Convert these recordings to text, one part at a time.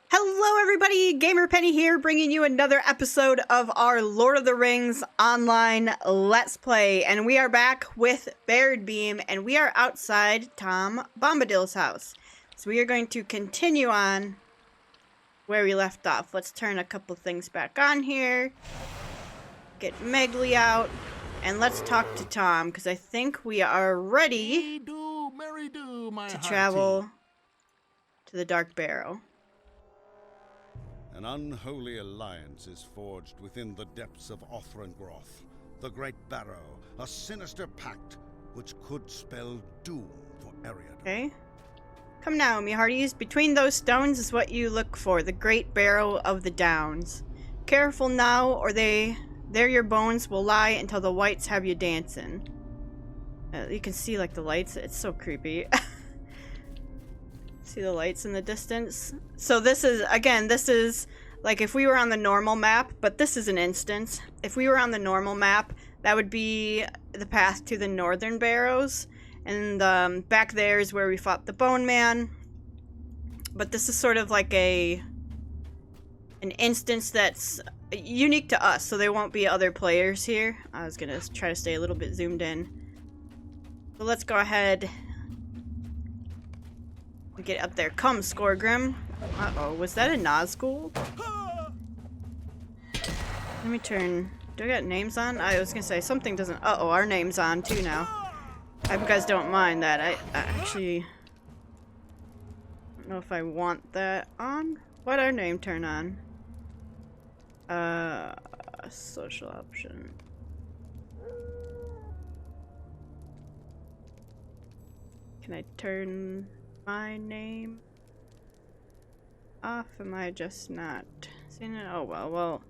Hello everybody, Gamer Penny here, bringing you another episode of our Lord of the Rings online Let's Play. And we are back with Baradbeam, and we are outside Tom Bombadil's house. So we are going to continue on where we left off. Let's turn a couple things back on here. Get Megley out. And let's talk to Tom, because I think we are ready to travel to the Dark Barrow. An unholy alliance is forged within the depths of Othrangroth, the Great Barrow, a sinister pact which could spell doom for Eriador. Okay. Come now, me hearties. Between those stones is what you look for, the Great Barrow of the Downs. Careful now, or there your bones will lie until the wights have you dancing. You can see, like, the lights. It's so creepy. See the lights in the distance? So this is, again, this is, like, if we were on the normal map, but this is an instance. If we were on the normal map, that would be the path to the northern barrows. And back there is where we fought the Bone Man. But this is sort of like an instance that's unique to us, so there won't be other players here. I was gonna try to stay a little bit zoomed in. So let's go ahead and get up there. Come, Skorgrim. Uh-oh, was that a Nazgul? Let me turn... Do I got names on? I was gonna say, something doesn't... Uh-oh, our name's on too now. I hope you guys don't mind that. I actually... don't know if I want that on. Why'd our name turn on? Social option. Can I turn my name off? Am I just not seeing it? Oh, well, I'll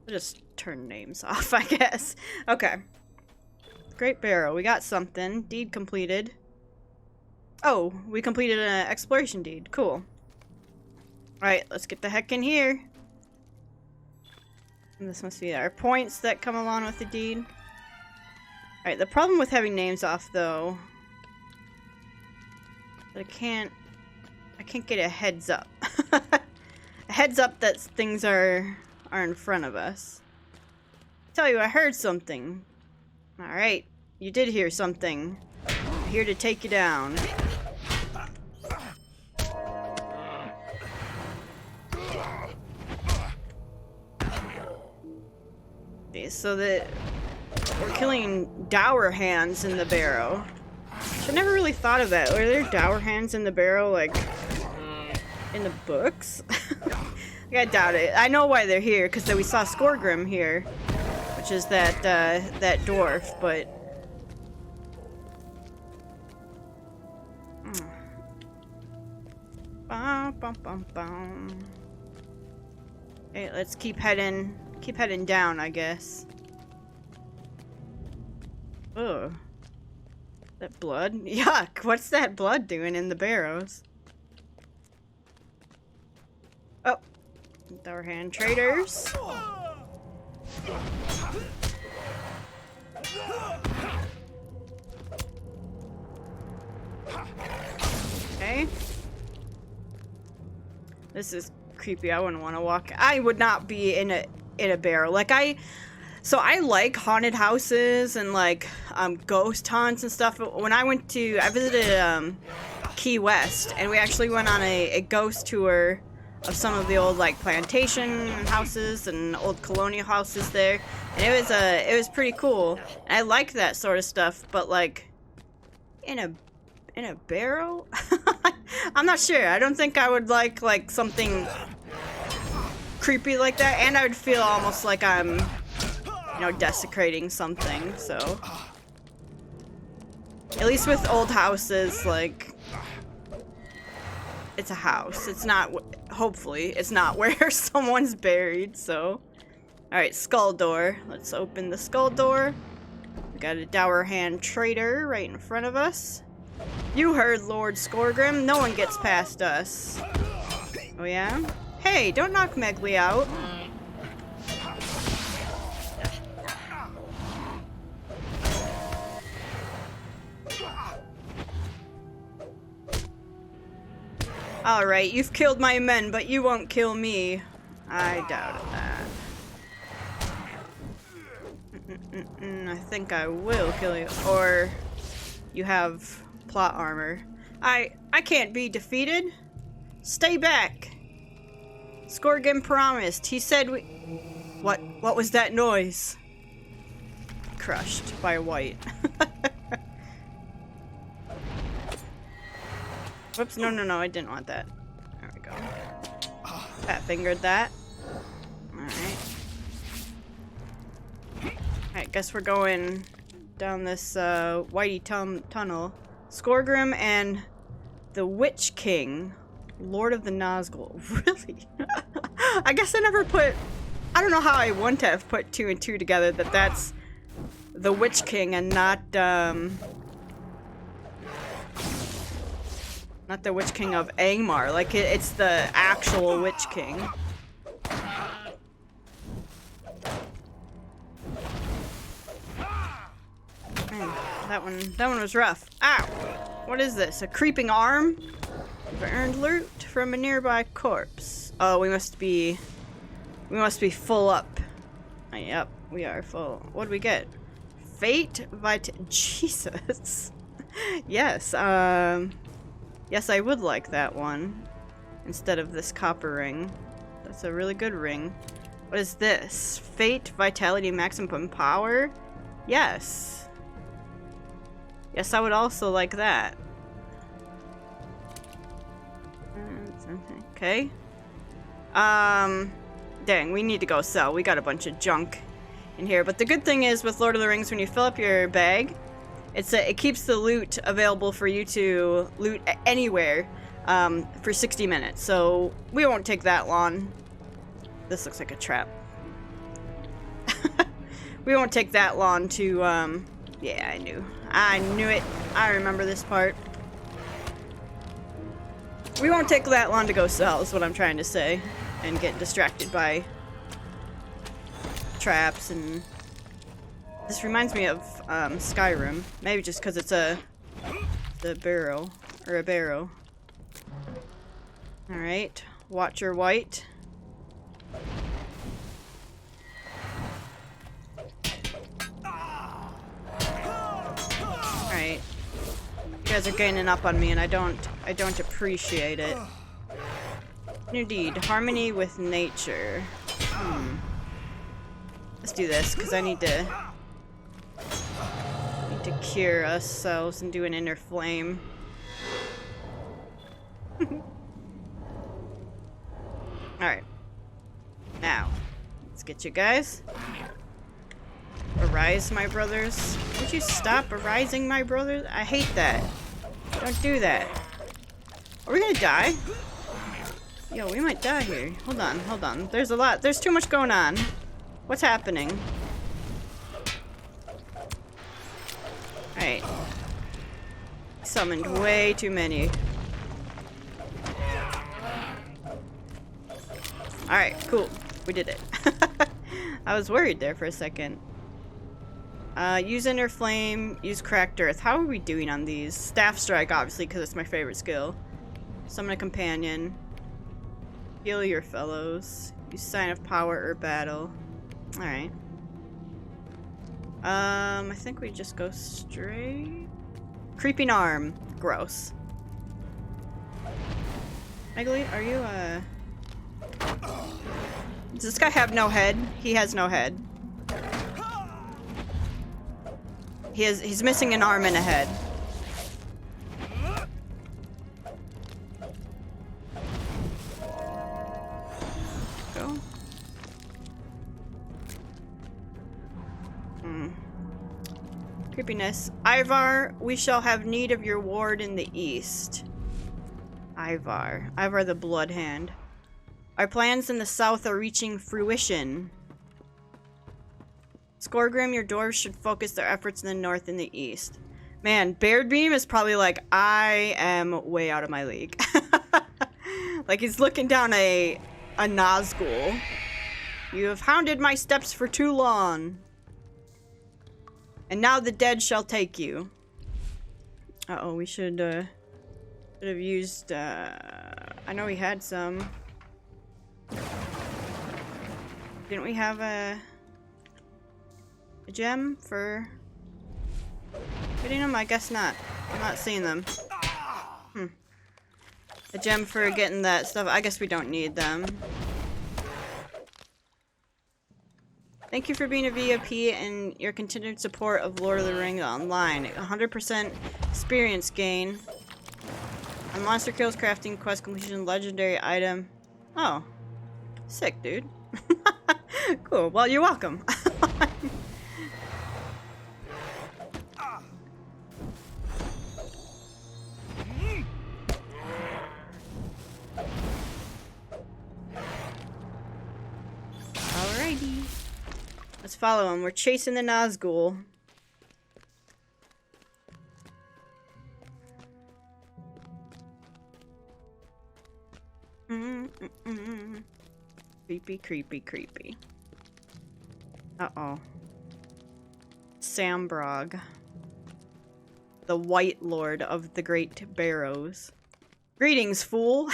just turn names off, I guess. Okay. Great Barrow. We got something. Deed completed. Oh, we completed an exploration deed. Cool. Alright, let's get the heck in here. And this must be our points that come along with the deed. Alright, the problem with having names off, though, I can't get a heads up. A heads up that things are in front of us. Tell you, I heard something. Alright, you did hear something. I'm here to take you down. Okay, so that we're killing dour hands in the barrow. I never really thought of that. Were there dour hands in the barrow, like, in the books? Like, I doubt it. I know why they're here, because we saw Skorgrim here, which is that dwarf, but... Bum, bum, bum, bum. Okay, let's keep heading down, I guess. Ugh. That blood? Yuck! What's that blood doing in the barrows? Oh. Our hand traders. Okay. This is creepy. I wouldn't want to walk. I would not be in a barrow. Like, So I like haunted houses and like ghost haunts and stuff. When I visited Key West, and we actually went on a ghost tour of some of the old like plantation houses and old colonial houses there, and it was pretty cool. And I like that sort of stuff, but like in a barrow, I'm not sure. I don't think I would like something creepy like that, and I would feel almost like I'm, you know, desecrating something. So at least with old houses, like, it's a house. It's not, hopefully, it's not where someone's buried, so. Alright, skull door. Let's open the skull door. We got a dour hand trader right in front of us. You heard Lord Skorgrim. No one gets past us. Oh yeah? Hey, don't knock Megley out. Alright, you've killed my men, but you won't kill me. I doubted that. I think I will kill you. Or you have plot armor. I can't be defeated. Stay back. Skorgim promised. He said we... What was that noise? Crushed by a wight. Whoops, no, I didn't want that. There we go. Fat fingered that. Alright. Alright, guess we're going down this whitey tunnel. Skorgrim and the Witch King, Lord of the Nazgul. Really? I guess I never put... I don't know how I wouldn't have put 2 and 2 together that that's the Witch King and not the Witch King of Angmar. Like, it's the actual Witch King. Man, that one was rough. Ow! What is this? A creeping arm? We've earned loot from a nearby corpse. Oh, we must be full up. Yep, we are full. What do we get? Fate Jesus. Yes, yes, I would like that one instead of this copper ring. That's a really good ring. What is this? Fate, vitality, maximum power? Yes. Yes, I would also like that. Okay. Dang, we need to go sell. We got a bunch of junk in here. But the good thing is with Lord of the Rings, when you fill up your bag, it keeps the loot available for you to loot anywhere for 60 minutes. So we won't take that long. This looks like a trap. We won't take that long to, yeah, I knew it. I remember this part. We won't take that long to go sell, is what I'm trying to say. And get distracted by traps and... This reminds me of Skyrim. Maybe just because it's the barrow. Or a barrow. Alright. Watch your wight. Alright. You guys are gaining up on me and I don't appreciate it. New deed. Harmony with nature. Let's do this, because I need to cure ourselves and do an inner flame. Alright. Now, let's get you guys. Arise, my brothers. Would you stop arising, my brothers? I hate that. Don't do that. Are we gonna die? Yo, we might die here. Hold on. There's too much going on. What's happening? Alright. Summoned way too many. Alright, cool. We did it. I was worried there for a second. Use inner flame, use cracked earth. How are we doing on these? Staff strike, obviously, because it's my favorite skill. Summon a companion. Heal your fellows. Use sign of power or battle. Alright. I think we just go straight. Creeping arm. Gross. Megali, are you, Does this guy have no head? He has no head. He's missing an arm and a head. Go. Creepiness. Ivar, we shall have need of your ward in the east. Ivar the Blood Hand. Our plans in the south are reaching fruition. Skorgrim, your dwarves should focus their efforts in the north and the east. Man, Baradbeam is probably like, I am way out of my league. Like he's looking down a Nazgul. You have hounded my steps for too long. And now the dead shall take you. Uh-oh, we should Should have used, I know we had some. Didn't we have a gem for hitting them? I guess not. I'm not seeing them. A gem for getting that stuff. I guess we don't need them. Thank you for being a VIP and your continued support of Lord of the Rings Online. 100% experience gain. On monster kills, crafting, quest completion, legendary item. Oh. Sick, dude. Cool. Well, you're welcome. Alrighty. Let's follow him. We're chasing the Nazgul. Creepy, creepy, creepy. Uh-oh. Sambrog. The White Lord of the Great Barrows. Greetings, fool.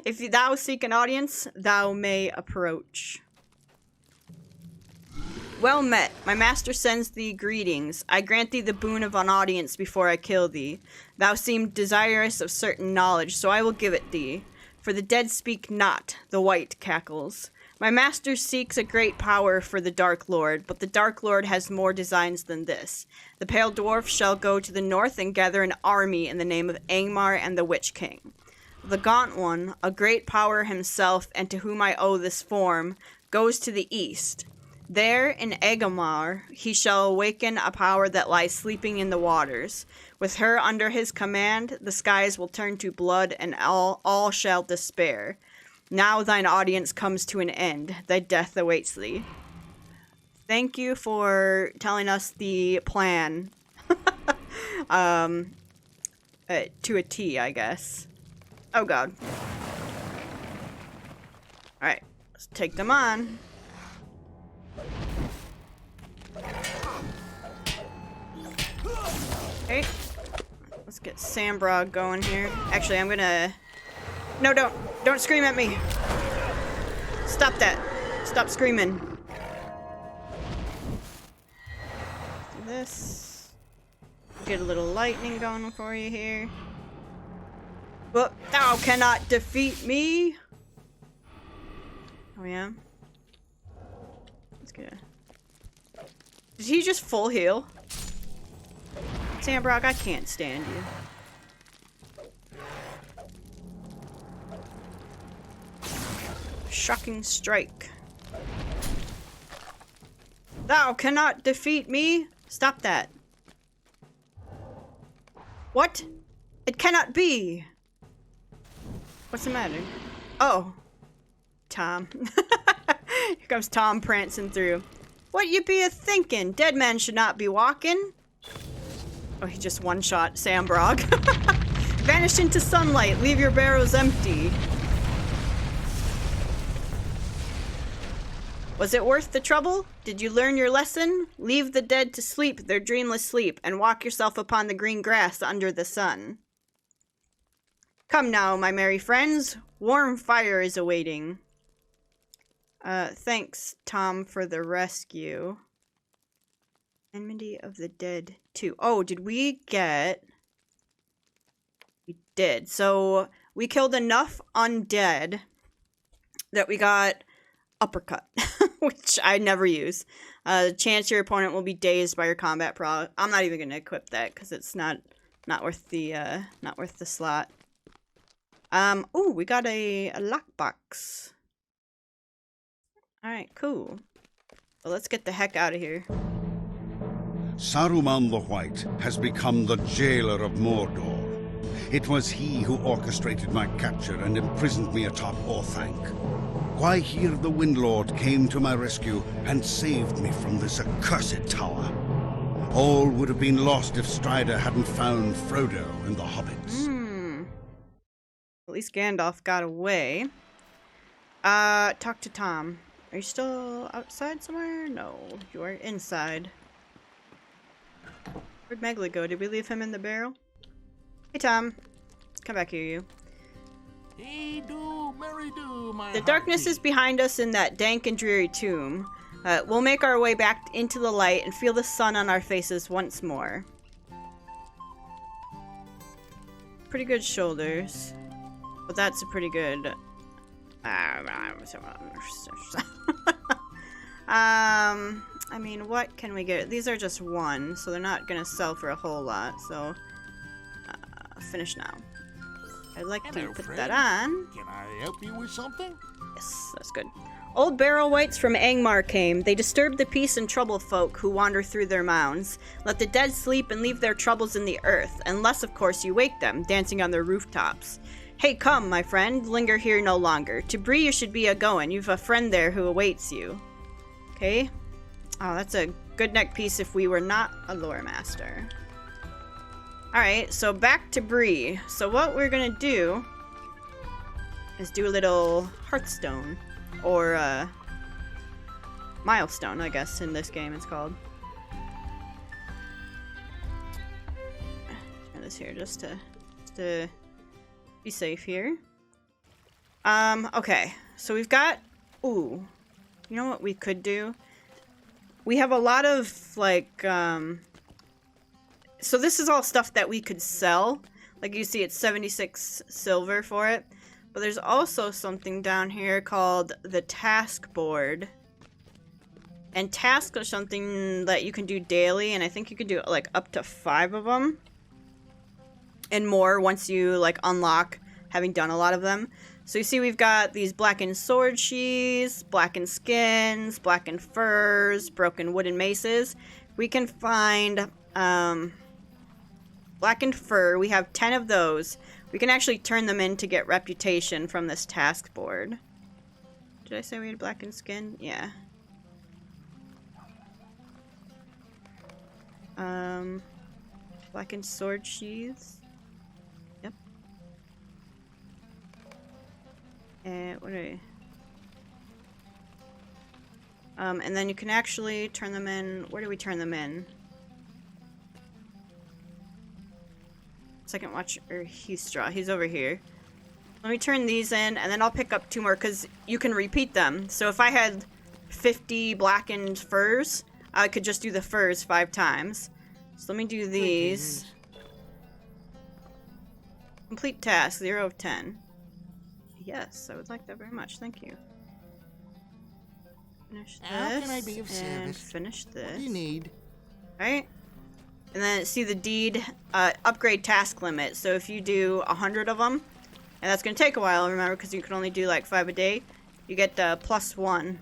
If thou seek an audience, thou may approach. Well met. My master sends thee greetings. I grant thee the boon of an audience before I kill thee. Thou seem desirous of certain knowledge, so I will give it thee. For the dead speak not, the wight cackles. My master seeks a great power for the Dark Lord, but the Dark Lord has more designs than this. The Pale Dwarf shall go to the north and gather an army in the name of Angmar and the Witch King. The Gaunt One, a great power himself and to whom I owe this form, goes to the east. There, in Agamar, he shall awaken a power that lies sleeping in the waters. With her under his command, the skies will turn to blood, and all shall despair. Now thine audience comes to an end. Thy death awaits thee. Thank you for telling us the plan. To a T, I guess. Oh god. Alright, let's take them on. Okay, let's get Sambrog going here. Actually, I'm gonna... No, don't scream at me. Stop that. Stop screaming. Do this. Get a little lightning going for you here. But thou cannot defeat me. Oh yeah. Let's get... Did he just full heal? Sambrog, I can't stand you. Shocking strike. Thou cannot defeat me. Stop that. What? It cannot be. What's the matter? Oh. Tom. Here comes Tom prancing through. What you be a-thinking? Dead men should not be walking. Oh, he just one-shot Sambrog. Vanish into sunlight. Leave your barrows empty. Was it worth the trouble? Did you learn your lesson? Leave the dead to sleep their dreamless sleep, and walk yourself upon the green grass under the sun. Come now, my merry friends. Warm fire is awaiting. Thanks, Tom, for the rescue. Enmity of the Dead 2. Oh, did we get... We did. So, we killed enough undead that we got Uppercut, which I never use. Chance your opponent will be dazed by your combat prog. I'm not even going to equip that because it's not worth the slot. Oh, we got a lockbox. Alright, cool. Well, let's get the heck out of here. Saruman the White has become the jailer of Mordor. It was he who orchestrated my capture and imprisoned me atop Orthanc. Why here the Windlord came to my rescue and saved me from this accursed tower. All would have been lost if Strider hadn't found Frodo and the hobbits. At least Gandalf got away. Talk to Tom. Are you still outside somewhere? No, you are inside. Where'd Megla go? Did we leave him in the barrel? Hey, Tom. Come back here, you. Hey do, Mary do, my The darkness is behind us in that dank and dreary tomb. We'll make our way back into the light and feel the sun on our faces once more. Pretty good shoulders. But that's a pretty good... I mean, what can we get? These are just one, so they're not gonna sell for a whole lot, so... finish now. I'd like to put that on. Can I help you with something? Yes, that's good. Old barrow wights from Angmar came. They disturb the peace and trouble folk who wander through their mounds. Let the dead sleep and leave their troubles in the earth, unless, of course, you wake them, dancing on their rooftops. Hey, come, my friend, linger here no longer. To Bree you should be a-goin'. You've a friend there who awaits you. Okay. Oh, that's a good neck piece if we were not a lore master. Alright, so back to Bree. So what we're gonna do is do a little Hearthstone. Or, Milestone, I guess, in this game it's called. Turn this here just to be safe here. Okay. So we've got... Ooh. You know what we could do? We have a lot of, like, So this is all stuff that we could sell. Like you see, it's 76 silver for it. But there's also something down here called the task board. And tasks are something that you can do daily, and I think you can do like up to 5 of them. And more once you like unlock having done a lot of them. So you see we've got these blackened sword sheaths, blackened skins, blackened furs, broken wooden maces. We can find blackened fur. We have 10 of those. We can actually turn them in to get reputation from this task board. Did I say we had blackened skin? Yeah. Blackened sword sheaths. Yep. And what are we? And then you can actually turn them in. Where do we turn them in? Second watcher Heathstraw. He's over here. Let me turn these in, and then I'll pick up 2 more, because you can repeat them. So if I had 50 blackened furs, I could just do the furs 5 times. So let me do these. Complete task, 0 of 10. Yes, I would like that very much. Thank you. Finish this. How can I be of and service? finish this. What do you need? Alright. And then see the deed, upgrade task limit. So if you do 100 of them, and that's going to take a while, remember, because you can only do like 5 a day, you get +1.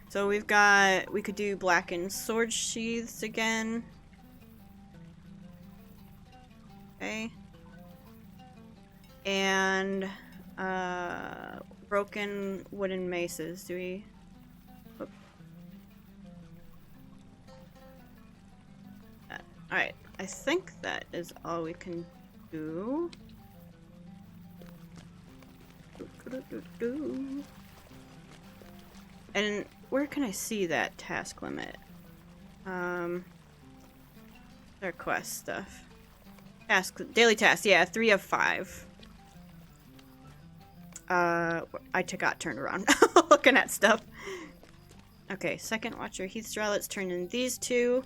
So we've got, we could do blackened sword sheaths again. Okay. And, broken wooden maces. Do we... Whoop. Alright, I think that is all we can do. And where can I see that task limit? Their quest stuff. Task, daily tasks, yeah, 3 of 5. I got turned around looking at stuff. Okay, second watcher Heathstraw, let's turn in these 2.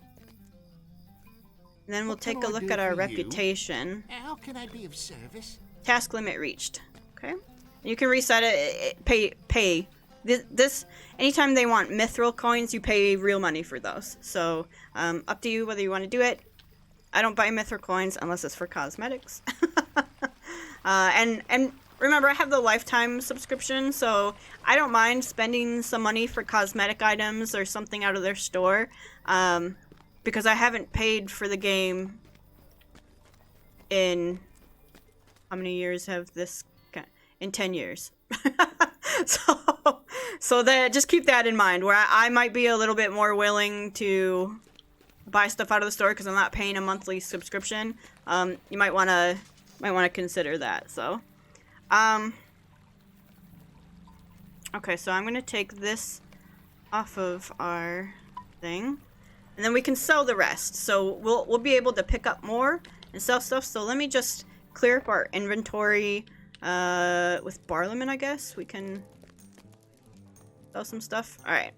And then we'll take a look at our reputation. How can I be of service? Task limit reached. Okay. You can reset it. Pay. This anytime they want mithril coins, you pay real money for those. So up to you whether you want to do it. I don't buy mithril coins unless it's for cosmetics. And remember, I have the lifetime subscription, so I don't mind spending some money for cosmetic items or something out of their store. Because I haven't paid for the game in... How many years have this... In 10 years. so that, just keep that in mind, where I might be a little bit more willing to buy stuff out of the store because I'm not paying a monthly subscription. You might want to consider that. So, okay, so I'm gonna take this off of our thing. And then we can sell the rest. So we'll be able to pick up more and sell stuff. So let me just clear up our inventory with Barliman, I guess. We can sell some stuff. Alright.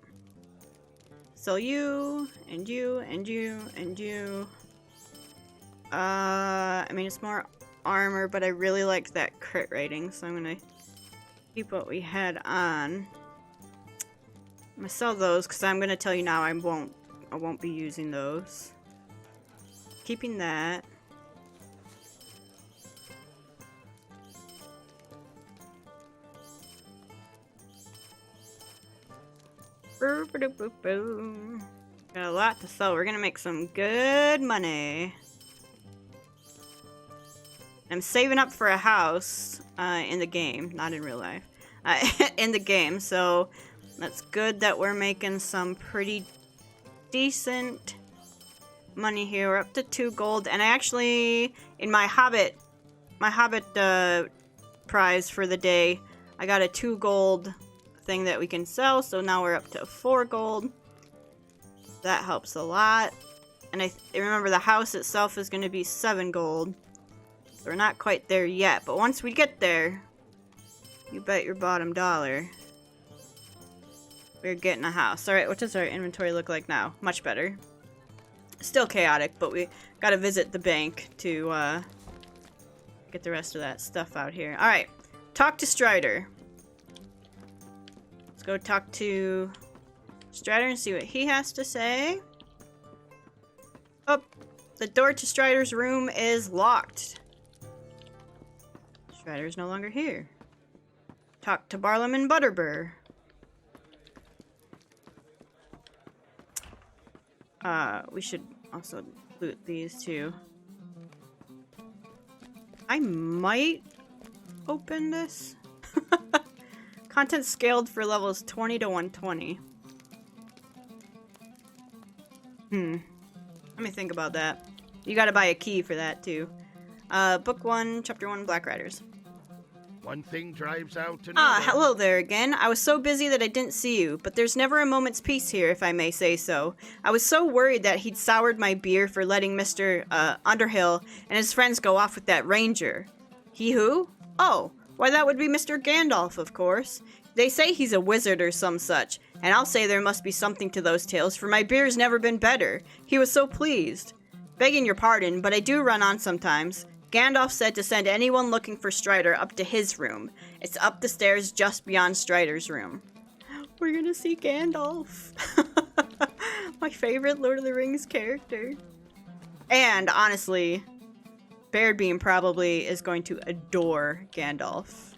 Sell you, and you, and you, and you. I mean, it's more armor, but I really liked that crit rating, so I'm gonna keep what we had on. I'm gonna sell those, because I'm gonna tell you now I won't be using those. Keeping that. Got a lot to sell. We're gonna make some good money. I'm saving up for a house in the game, not in real life. In the game, so that's good that we're making some pretty decent money here. We're up to 2 gold, and I actually, in my Hobbit prize for the day, I got a 2 gold thing that we can sell, so now we're up to 4 gold. That helps a lot. And I remember the house itself is going to be 7 gold. So we're not quite there yet, but once we get there, you bet your bottom dollar we're getting a house. Alright, what does our inventory look like now? Much better. Still chaotic, but we gotta visit the bank to get the rest of that stuff out here. Alright, talk to Strider. Let's go talk to Strider and see what he has to say. Oh, the door to Strider's room is locked. Strider is no longer here. Talk to Barliman Butterbur. We should also loot these too. I might open this. Content scaled for levels 20 to 120. Let me think about that. You gotta buy a key for that too. Book 1, Chapter 1, Black Riders. One thing drives out another. Ah, hello there again. I was so busy that I didn't see you, but there's never a moment's peace here, if I may say so. I was so worried that he'd soured my beer for letting Mr. Underhill and his friends go off with that ranger. He who? Oh, why that would be Mr. Gandalf, of course. They say he's a wizard or some such, and I'll say there must be something to those tales, for my beer's never been better. He was so pleased. Begging your pardon, but I do run on sometimes. Gandalf said to send anyone looking for Strider up to his room. It's up the stairs just beyond Strider's room. We're gonna see Gandalf. My favorite Lord of the Rings character. And, honestly, Baradbeam probably is going to adore Gandalf.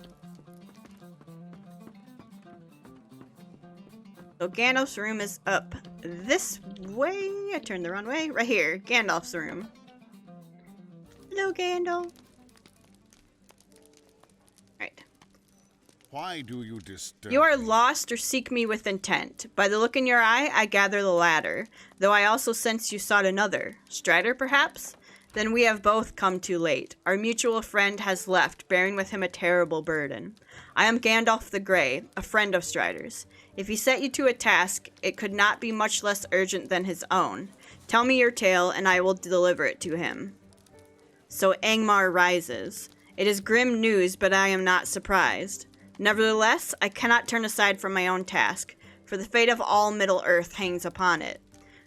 So Gandalf's room is up this way. I turned the wrong way. Right here. Gandalf's room. Hello, Gandalf. Right. Why do you disturb You are me? lost or seek me with intent. By the look in your eye, I gather the latter. Though I also sense you sought another. Strider, perhaps? Then we have both come too late. Our mutual friend has left, bearing with him a terrible burden. I am Gandalf the Grey, a friend of Strider's. If he set you to a task, it could not be much less urgent than his own. Tell me your tale, and I will deliver it to him. So Angmar rises. It is grim news, but I am not surprised. Nevertheless, I cannot turn aside from my own task, for the fate of all Middle-earth hangs upon it.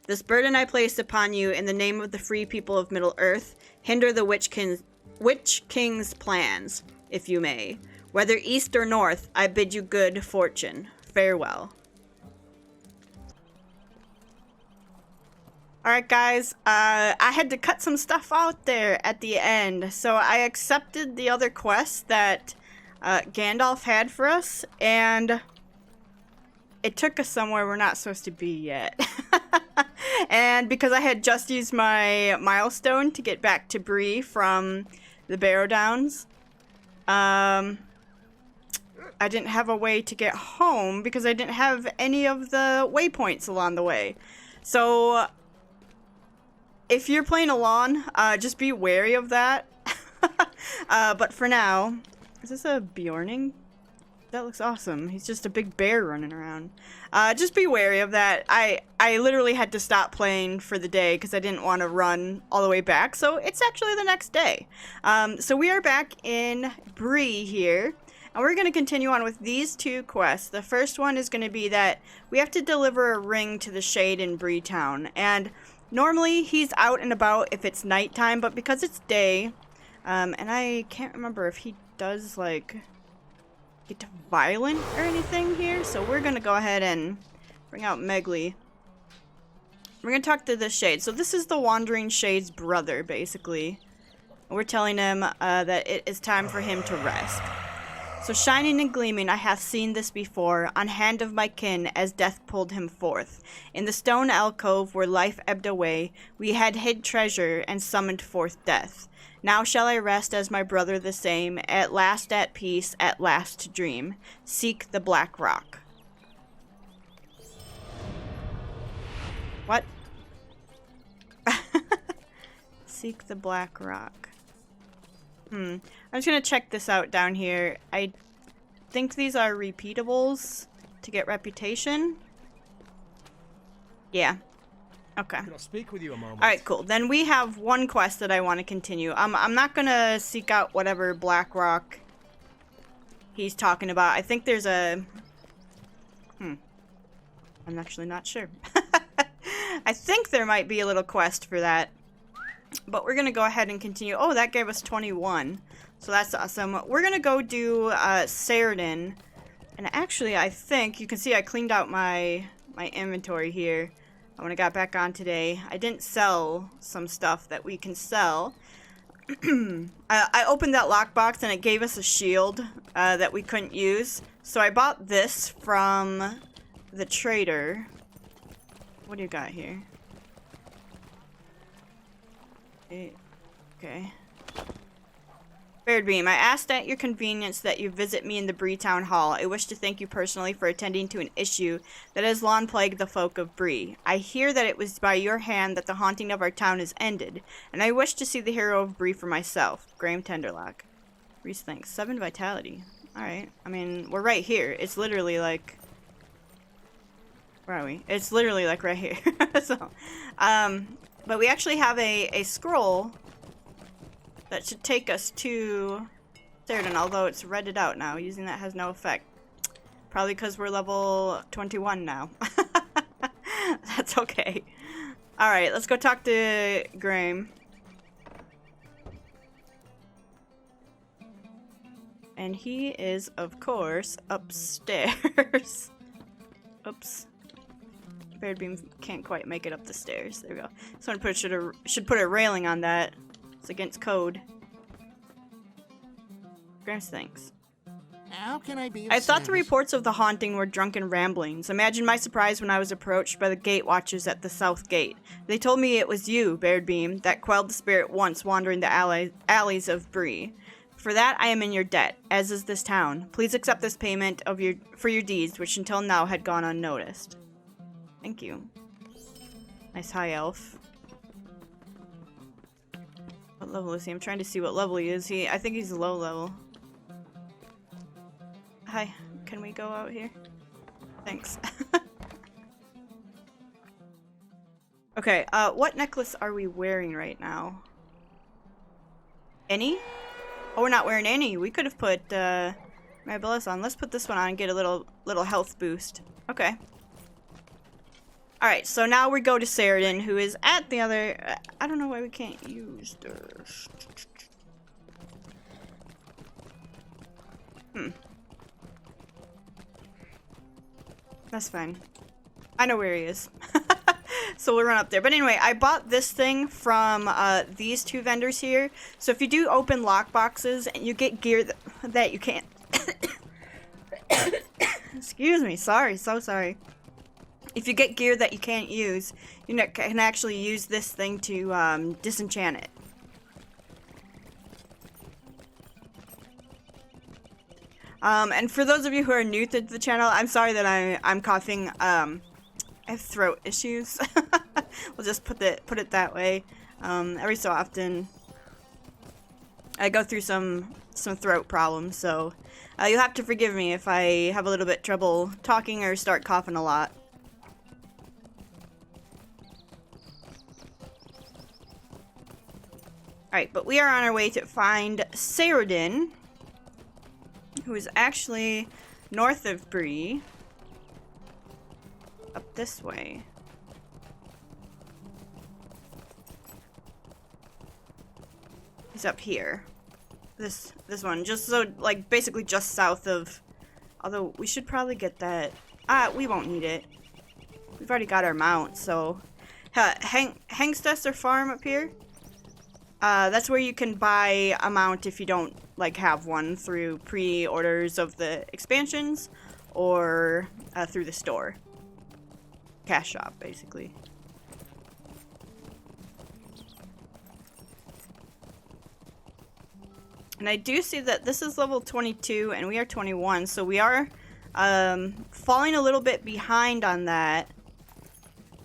This burden I place upon you in the name of the free people of Middle-earth, hinder the Witch King's plans, if you may. Whether east or north, I bid you good fortune. Farewell. Alright guys, I had to cut some stuff out there at the end, so I accepted the other quest that Gandalf had for us, and it took us somewhere we're not supposed to be yet. And because I had just used my milestone to get back to Bree from the Barrow Downs, I didn't have a way to get home because I didn't have any of the waypoints along the way. So if you're playing along, just be wary of that. But for now, is this a Bjorning that looks awesome. He's just a big bear running around. Just be wary of that. I literally had to stop playing for the day because I didn't want to run all the way back. So it's actually the next day. So we are back in Bree here. And we're going to continue on with these two quests. The first one is going to be that we have to deliver a ring to the Shade in Bree Town. And normally he's out and about if it's nighttime, but because it's day, and I can't remember if he does, like, get violent or anything here. So we're going to go ahead and bring out Megley. We're going to talk to the Shade. So this is the Wandering Shade's brother, basically. We're telling him that it is time for him to rest. So shining and gleaming, I have seen this before, on hand of my kin, as death pulled him forth. In the stone alcove where life ebbed away, we had hid treasure and summoned forth death. Now shall I rest as my brother the same, at last at peace, at last to dream. Seek the black rock. What? Seek the black rock. I'm just gonna check this out down here. I think these are repeatables to get reputation. Yeah. Okay. I'll speak with you a moment. Alright, cool. Then we have one quest that I want to continue. I'm not gonna seek out whatever black rock he's talking about. I think there's a... I'm actually not sure. I think there might be a little quest for that. But we're going to go ahead and continue. Oh, that gave us 21. So that's awesome. We're going to go do Saradin. And actually, I think, you can see I cleaned out my inventory here when I got back on today. I didn't sell some stuff that we can sell. I opened that lockbox and it gave us a shield that we couldn't use. So I bought this from the trader. What do you got here? Okay. Baradbeam, I asked at your convenience that you visit me in the Bree Town Hall. I wish to thank you personally for attending to an issue that has long plagued the folk of Bree. I hear that it was by your hand that the haunting of our town is ended, and I wish to see the hero of Bree for myself. Graham Tenderlock. Reese thanks. 7 vitality. Alright. I mean, we're right here. It's literally like... Where are we? It's literally like right here. So, but we actually have a scroll that should take us to Saradin, although it's redded out now. Using that has no effect. Probably because we're level 21 now. That's okay. Alright, let's go talk to Graham. And he is, of course, upstairs. Oops. Baradbeam can't quite make it up the stairs. There we go. Someone should put a railing on that. It's against code. Grams, thanks. How can I be of I thought the service? reports of the haunting were drunken ramblings. Imagine my surprise when I was approached by the gate watchers at the south gate. They told me it was you, Baradbeam, that quelled the spirit once wandering the alleys of Bree. For that, I am in your debt, as is this town. Please accept this payment for your deeds, which until now had gone unnoticed. Thank you. Nice high elf. What level is he? I'm trying to see what level he is. I think he's low level. Hi, can we go out here? Thanks. Okay, what necklace are we wearing right now? Any? Oh, we're not wearing any. We could have put Marabellas on. Let's put this one on and get a little health boost. Okay. Alright, so now we go to Saradin, who is at the other... I don't know why we can't use this. That's fine. I know where he is. So we'll run up there. But anyway, I bought this thing from these two vendors here. So if you do open lockboxes and you get gear that you can't... Excuse me, sorry, so sorry. If you get gear that you can't use, you can actually use this thing to disenchant it. And for those of you who are new to the channel, I'm sorry that I'm coughing. I have throat issues. We'll just put it that way. Every so often, I go through some throat problems, so You'll have to forgive me if I have a little bit trouble talking or start coughing a lot. Alright, but we are on our way to find Saradin, who is actually north of Bree. Up this way. He's up here. This one, just so, like, basically just south of... Although, we should probably get that... we won't need it. We've already got our mount, so... Hengstester Farm up here? That's where you can buy a mount if you don't, like, have one through pre-orders of the expansions, or through the store. Cash shop, basically. And I do see that this is level 22 and we are 21, so we are falling a little bit behind on that.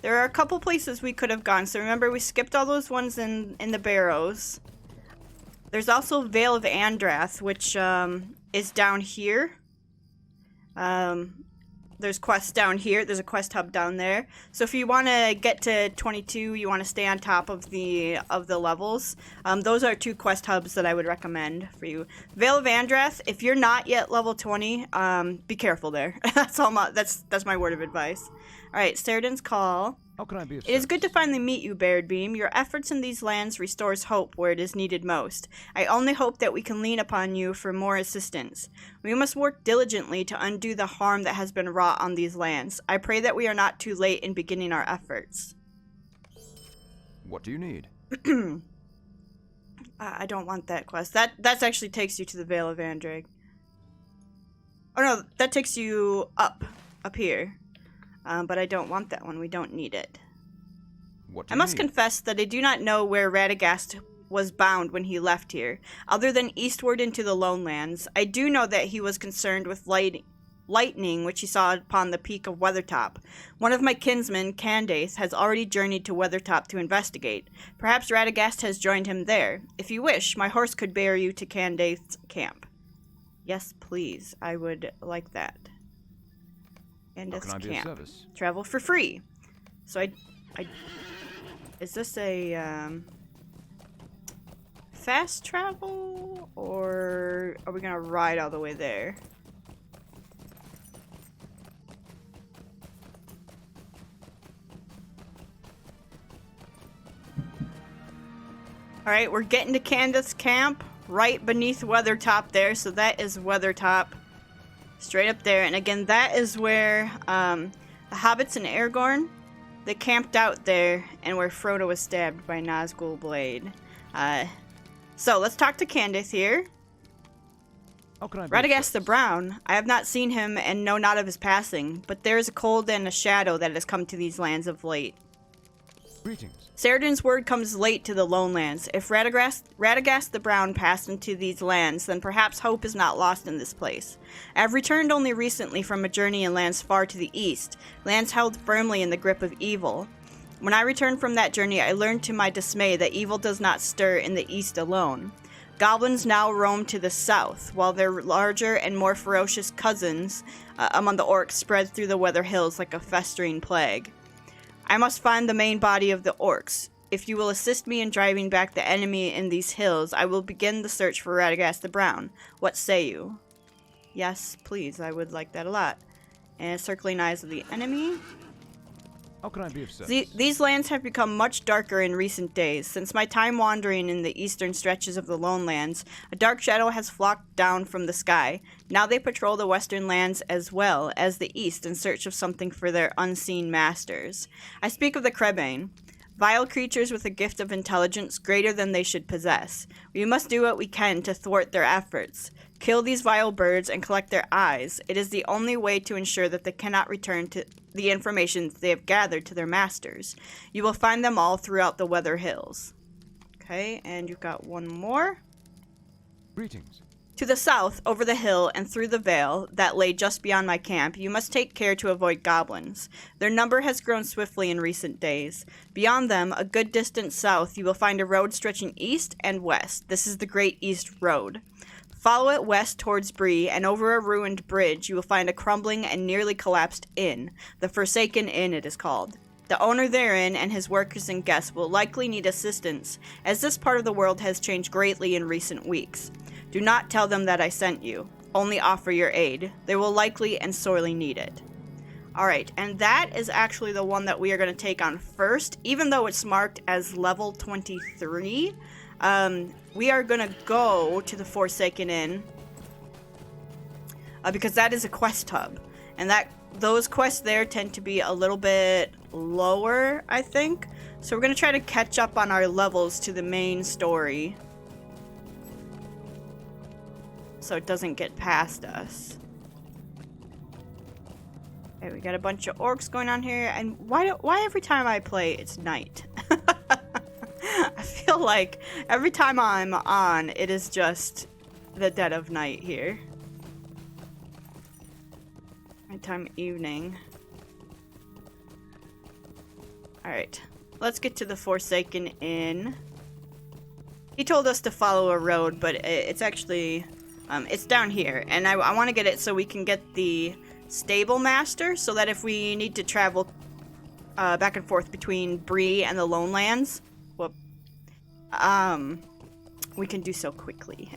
There are a couple places we could have gone. So remember, we skipped all those ones in the barrows. There's also Vale of Andrath, which is down here. There's quests down here. There's a quest hub down there. So if you want to get to 22, you want to stay on top of the levels. Those are 2 quest hubs that I would recommend for you. Vale of Andrath, if you're not yet level 20, be careful there. That's my word of advice. All right, Saradin's Call. How can I be of It is good to finally meet you, Baradbeam. Your efforts in these lands restores hope where it is needed most. I only hope that we can lean upon you for more assistance. We must work diligently to undo the harm that has been wrought on these lands. I pray that we are not too late in beginning our efforts. What do you need? I don't want that quest. That actually takes you to the Vale of Andrath. Oh no, that takes you up here. But I don't want that one. We don't need it. I must confess that I do not know where Radagast was bound when he left here, other than eastward into the Lonelands. I do know that he was concerned with lightning which he saw upon the peak of Weathertop. One of my kinsmen, Candace, has already journeyed to Weathertop to investigate. Perhaps Radagast has joined him there. If you wish, my horse could bear you to Candace's camp. Yes, please. I would like that. And it's camp. Travel for free. So I is this a fast travel, or are we gonna ride all the way there? All right, we're getting to Candace's camp right beneath Weathertop there, so that is Weathertop. Straight up there, and again, that is where the hobbits and Aragorn, they camped out there, and where Frodo was stabbed by Nazgul Blade. So let's talk to Candace here. Radagast the Brown. I have not seen him and know not of his passing, but there is a cold and a shadow that has come to these lands of late. Greetings. Saradin's word comes late to the Lonelands. If Radagast the Brown passed into these lands, then perhaps hope is not lost in this place. I have returned only recently from a journey in lands far to the east, lands held firmly in the grip of evil. When I returned from that journey, I learned to my dismay that evil does not stir in the east alone. Goblins now roam to the south, while their larger and more ferocious cousins among the orcs spread through the weather hills like a festering plague. I must find the main body of the orcs. If you will assist me in driving back the enemy in these hills, I will begin the search for Radagast the Brown. What say you? Yes, please. I would like that a lot. And circling eyes of the enemy. How can I be of service? These lands have become much darker in recent days. Since my time wandering in the eastern stretches of the Lonelands, a dark shadow has flocked down from the sky. Now they patrol the western lands as well as the east in search of something for their unseen masters. I speak of the Crebain, vile creatures with a gift of intelligence greater than they should possess. We must do what we can to thwart their efforts. Kill these vile birds and collect their eyes. It is the only way to ensure that they cannot return to the information they have gathered to their masters. You will find them all throughout the Weather Hills. Okay, and you've got one more. Greetings. To the south, over the hill, and through the vale that lay just beyond my camp, you must take care to avoid goblins. Their number has grown swiftly in recent days. Beyond them, a good distance south, you will find a road stretching east and west. This is the Great East Road. Follow it west towards Bree, and over a ruined bridge you will find a crumbling and nearly collapsed inn. The Forsaken Inn it is called. The owner therein and his workers and guests will likely need assistance, as this part of the world has changed greatly in recent weeks. Do not tell them that I sent you. Only offer your aid. They will likely and sorely need it. Alright, and that is actually the one that we are going to take on first, even though it's marked as level 23. We are going to go to the Forsaken Inn, because that is a quest hub, and those quests there tend to be a little bit lower, I think. So we're going to try to catch up on our levels to the main story, so it doesn't get past us. Okay, we got a bunch of orcs going on here, and why every time I play it's night? I feel like every time I'm on, it is just the dead of night here. Nighttime, evening. Alright, let's get to the Forsaken Inn. He told us to follow a road, but it's actually, it's down here. And I want to get it so we can get the Stable Master, so that if we need to travel back and forth between Bree and the Lone Lands, we can do so quickly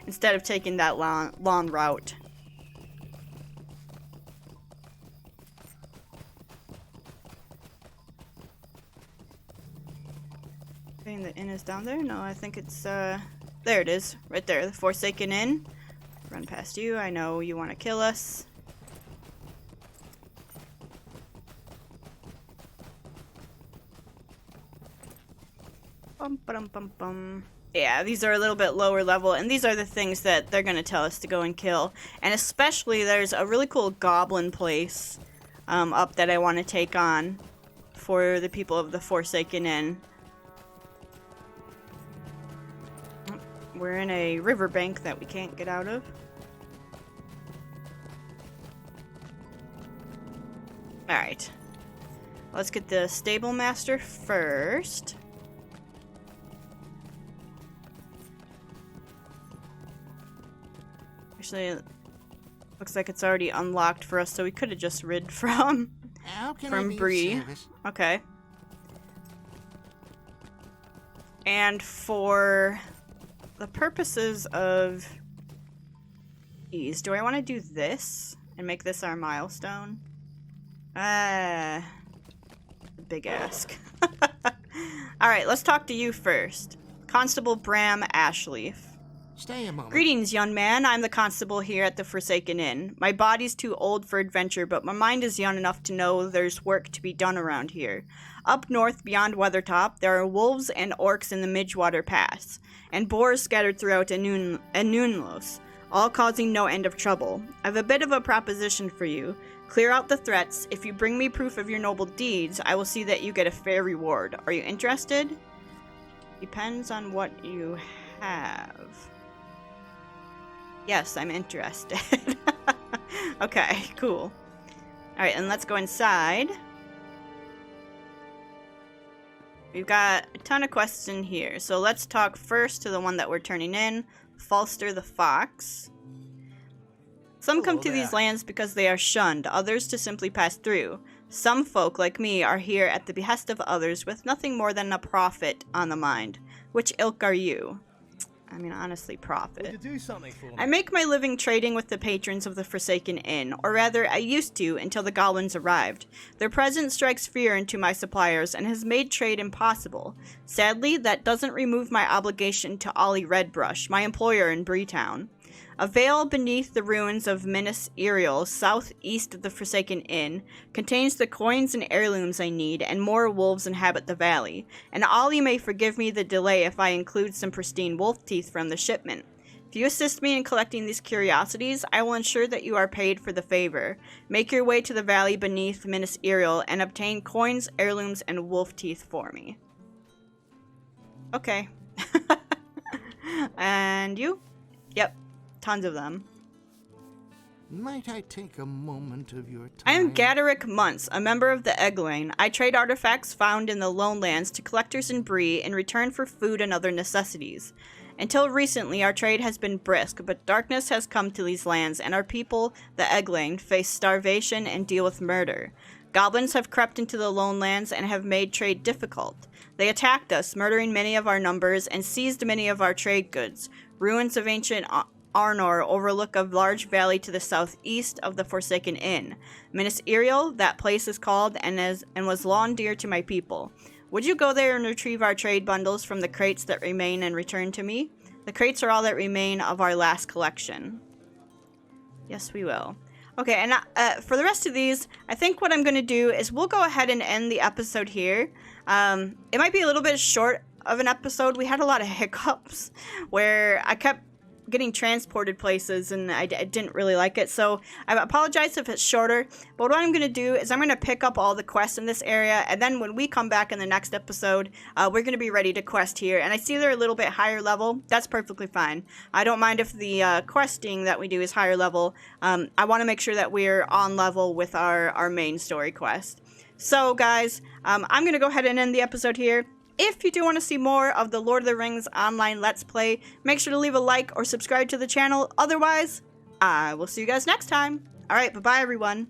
instead of taking that long route. Okay, the inn is down there. No, I think it's there it is, right there, the Forsaken Inn. Run past you. I know you want to kill us. Bum, bum, bum, bum. Yeah, these are a little bit lower level, and these are the things that they're going to tell us to go and kill. And especially, there's a really cool goblin place up that I want to take on for the people of the Forsaken Inn. We're in a riverbank that we can't get out of. Alright. Let's get the Stable Master first. Actually, it looks like it's already unlocked for us, so we could have just rid from Bree. Okay. And for the purposes of ease, do I want to do this and make this our milestone? Big ask. Alright, let's talk to you first. Constable Bram Ashleaf. Stay a moment. Greetings, young man. I'm the constable here at the Forsaken Inn. My body's too old for adventure, but my mind is young enough to know there's work to be done around here. Up north, beyond Weathertop, there are wolves and orcs in the Midgewater Pass, and boars scattered throughout Anunlos, all causing no end of trouble. I've a bit of a proposition for you. Clear out the threats. If you bring me proof of your noble deeds, I will see that you get a fair reward. Are you interested? Depends on what you have. Yes, I'm interested. Okay, cool. Alright, and let's go inside. We've got a ton of quests in here, so let's talk first to the one that we're turning in, Falster the Fox. Some come to these lands because they are shunned, others to simply pass through. Some folk, like me, are here at the behest of others with nothing more than a profit on the mind. Which ilk are you? I mean, honestly, profit. Would you do something for me? I make my living trading with the patrons of the Forsaken Inn, or rather, I used to until the goblins arrived. Their presence strikes fear into my suppliers and has made trade impossible. Sadly, that doesn't remove my obligation to Ollie Redbrush, my employer in Breetown. A vale beneath the ruins of Minas Iriel, southeast of the Forsaken Inn, contains the coins and heirlooms I need, and more wolves inhabit the valley. And Ollie may forgive me the delay if I include some pristine wolf teeth from the shipment. If you assist me in collecting these curiosities, I will ensure that you are paid for the favor. Make your way to the valley beneath Minas Iriel and obtain coins, heirlooms, and wolf teeth for me. Okay. And you? Yep. Tons of them. Might I take a moment of your time? I am Gaderick Muntz, a member of the Eglain. I trade artifacts found in the Lone Lands to collectors in Bree in return for food and other necessities. Until recently, our trade has been brisk, but darkness has come to these lands, and our people, the Eggling, face starvation and deal with murder. Goblins have crept into the lone lands and have made trade difficult. They attacked us, murdering many of our numbers, and seized many of our trade goods. Ruins of ancient Arnor overlook a large valley to the southeast of the Forsaken Inn. Minas Iriel, that place is called, and was long dear to my people. Would you go there and retrieve our trade bundles from the crates that remain and return to me? The crates are all that remain of our last collection. Yes, we will. Okay, and for the rest of these, I think what I'm going to do is we'll go ahead and end the episode here. It might be a little bit short of an episode. We had a lot of hiccups where I kept getting transported places and I didn't really like it, so I apologize if it's shorter. But what I'm going to do is I'm going to pick up all the quests in this area, and then when we come back in the next episode, we're going to be ready to quest here. And I see they're a little bit higher level. That's perfectly fine. I don't mind if the questing that we do is higher level. I want to make sure that we're on level with our main story quest. So guys, I'm going to go ahead and end the episode here. If you do want to see more of the Lord of the Rings online Let's Play, make sure to leave a like or subscribe to the channel. Otherwise, I will see you guys next time. Alright, bye-bye everyone.